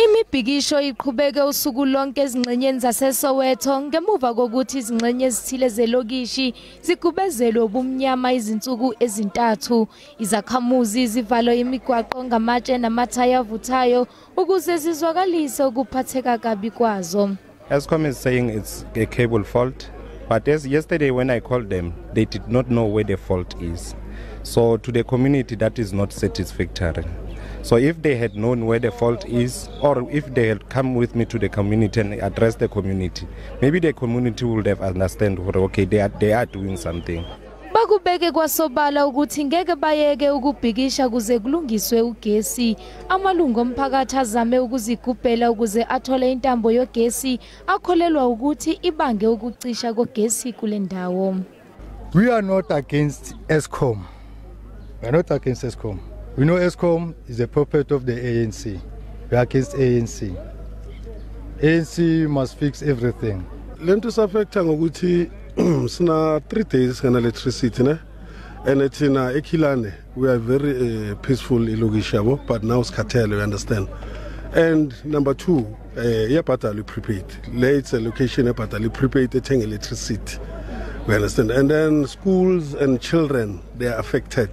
Imibhikisho iqhubeke usuku lonke ezingxenyeni zaseSoweto ngemuva kokuthi izingxenye ezithile zelokishi zigubezelwe ubumnyama izinsuku ezintathu. Izakhamuzi zivalo imigwaqo ngamatshe namathaya avuthayo ukuze sizwakalise ukuphatheka kabi kwazo. Eskom is saying it's a cable fault, but as yesterday when I called them, they did not know where the fault is. So to the community, that is not satisfactory. So if they had known where the fault is, or if they had come with me to the community and addressed the community, maybe the community would have understood, okay, they are doing something. Bakubeke kwasobala ukuthi ngeke bayeke ukubhikisha kuze kulungiswe ugesi. Amalungu omphakathi azame ukuzigubhela ukuze athole intambo yogesi akholelwa ukuthi ibange ukucisha kogesi kule ndawo. We are not against Eskom. We are not against Eskom. We know Eskom is a puppet of the ANC. We are against ANC. ANC must fix everything. Lento safecta ngokuthi sina 3 days kana electricity ne, and etina ekhilane we are very peaceful ilokishabo, but now skathele, you understand. And number 2, yabhadala prepaid. Late location yabhadala prepaid ethenga electricity. We understand. And then schools and children, they are affected.